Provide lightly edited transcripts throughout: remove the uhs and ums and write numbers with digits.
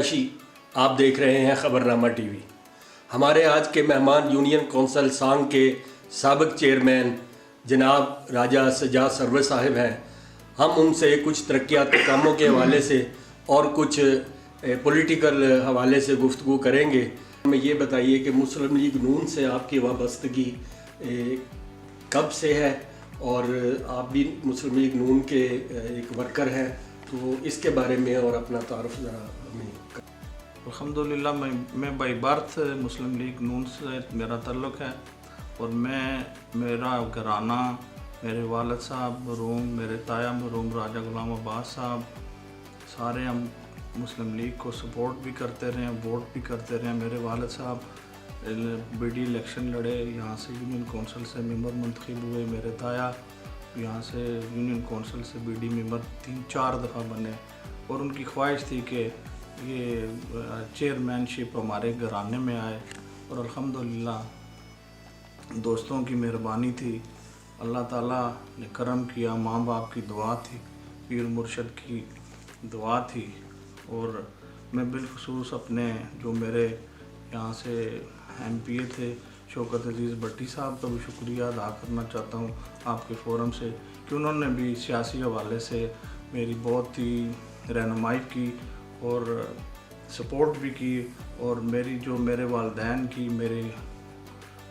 عیاشی آپ دیکھ رہے ہیں خبرنامہ ٹی وی۔ ہمارے آج کے مہمان یونین کونسل سانگ کے سابق چیئرمین جناب راجہ سجاد سرور صاحب ہیں۔ ہم ان سے کچھ ترقیاتی کاموں کے حوالے سے اور کچھ پولیٹیکل حوالے سے گفتگو کریں گے۔ ہمیں یہ بتائیے کہ مسلم لیگ نون سے آپ کی وابستگی کب سے ہے، اور آپ بھی مسلم لیگ نون کے ایک ورکر ہیں، تو اس کے بارے میں اور اپنا تعارف ذرا ہمیں۔ الحمدللہ میں بائی برتھ مسلم لیگ نون سے میرا تعلق ہے، اور میرا گھرانہ، میرے والد صاحب مرحوم، میرے تایا مرحوم راجہ غلام عباس صاحب، سارے ہم مسلم لیگ کو سپورٹ بھی کرتے رہے ہیں، ووٹ بھی کرتے رہے ہیں۔ میرے والد صاحب بی ڈی الیکشن لڑے، یہاں سے یونین کونسل سے ممبر منتخب ہوئے۔ میرے تایا یہاں سے یونین کونسل سے بی ڈی ممبر 3-4 دفعہ بنے، اور ان کی خواہش تھی کہ یہ چیئرمین شپ ہمارے گھرانے میں آئے، اور الحمدللہ دوستوں کی مہربانی تھی، اللہ تعالیٰ نے کرم کیا، ماں باپ کی دعا تھی، پیر مرشد کی دعا تھی، اور میں بالخصوص اپنے جو میرے یہاں سے ایم پی اے تھے شوکت عزیز بٹی صاحب کا بھی شکریہ ادا کرنا چاہتا ہوں آپ کے فورم سے، کہ انہوں نے بھی سیاسی حوالے سے میری بہت ہی رہنمائی کی اور سپورٹ بھی کی، اور میرے والدین کی، میرے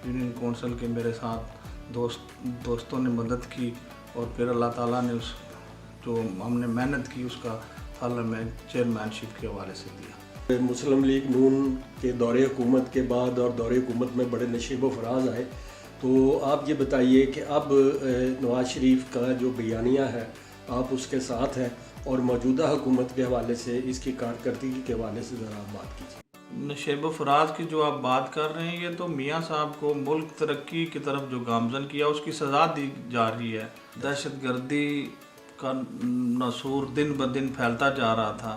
یونین کونسل کے میرے ساتھ دوستوں نے مدد کی، اور پھر اللہ تعالیٰ نے اس جو ہم نے محنت کی اس کا پھل ہمیں چیئرمین شپ کے حوالے سے دیا۔ مسلم لیگ نون کے دور حکومت کے بعد اور دور حکومت میں بڑے نشیب و فراز آئے، تو آپ یہ بتائیے کہ اب نواز شریف کا جو بیانیہ ہے آپ اس کے ساتھ ہیں، اور موجودہ حکومت کے حوالے سے اس کی کارکردگی کے حوالے سے ذرا آپ بات کیجیے۔ نشیب و فراز کی جو آپ بات کر رہے ہیں، یہ تو میاں صاحب کو ملک ترقی کی طرف جو گامزن کیا اس کی سزا دی جا رہی ہے۔ دہشت گردی کا ناسور دن بدن پھیلتا جا رہا تھا،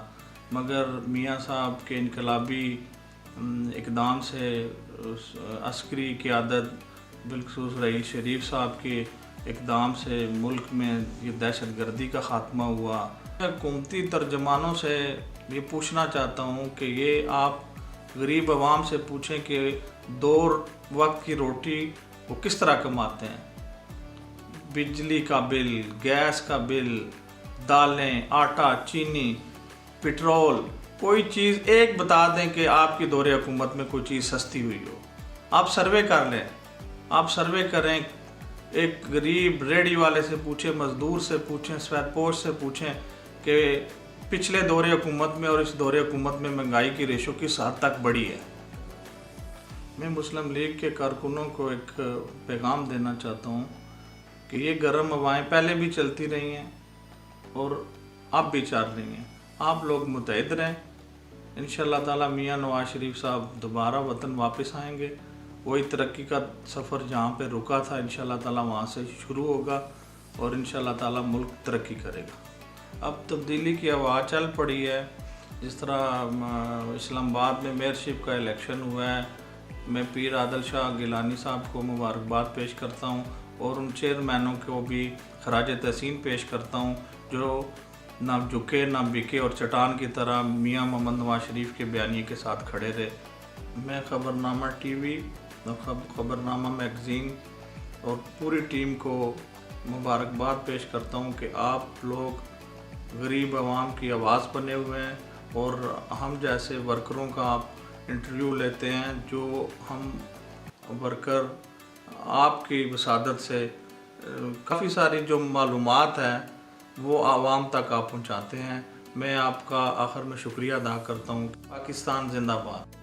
مگر میاں صاحب کے انقلابی اقدام سے، عسکری قیادت بالخصوص رحیل شریف صاحب کے اقدام سے ملک میں یہ دہشت گردی کا خاتمہ ہوا۔ میں حکومتی ترجمانوں سے یہ پوچھنا چاہتا ہوں کہ یہ آپ غریب عوام سے پوچھیں کہ 2 وقت کی روٹی وہ کس طرح کماتے ہیں۔ بجلی کا بل، گیس کا بل، دالیں، آٹا، چینی، پٹرول، کوئی چیز ایک بتا دیں کہ آپ کی دور حکومت میں کوئی چیز سستی ہوئی ہو۔ آپ سروے کر لیں، آپ سروے کریں، ایک غریب ریڑھی والے سے پوچھیں، مزدور سے پوچھیں، سفید پوش سے پوچھیں کہ پچھلے دور حکومت میں اور اس دور حکومت میں مہنگائی کی ریشو کس حد تک بڑھی ہے۔ میں مسلم لیگ کے کارکنوں کو ایک پیغام دینا چاہتا ہوں کہ یہ گرم ہوائیں پہلے بھی چلتی رہی ہیں اور اب بھی چل رہی ہیں، آپ لوگ متحد رہیں۔ انشاءاللہ تعالیٰ میاں نواز شریف صاحب دوبارہ وطن واپس آئیں گے، وہی ترقی کا سفر جہاں پہ رکا تھا انشاءاللہ تعالیٰ وہاں سے شروع ہوگا، اور انشاءاللہ تعالیٰ ملک ترقی کرے گا۔ اب تبدیلی کی ہوا چل پڑی ہے، جس طرح اسلام آباد میں میئر شپ کا الیکشن ہوا ہے۔ میں پیر عادل شاہ گیلانی صاحب کو مبارکباد پیش کرتا ہوں، اور ان چیئرمینوں کو بھی خراج تحسین پیش کرتا ہوں جو نہ جھکے نہ بکے، اور چٹان کی طرح میاں محمد نواز شریف کے بیانیے کے ساتھ کھڑے رہے۔ میں خبرنامہ ٹی وی، خبرنامہ میگزین اور پوری ٹیم کو مبارکباد پیش کرتا ہوں کہ آپ لوگ غریب عوام کی آواز بنے ہوئے ہیں، اور ہم جیسے ورکروں کا آپ انٹرویو لیتے ہیں، جو ہم ورکر آپ کی وسادت سے کافی ساری جو معلومات ہیں وہ عوام تک آپ پہنچاتے ہیں۔ میں آپ کا آخر میں شکریہ ادا کرتا ہوں۔ پاکستان زندہ باد۔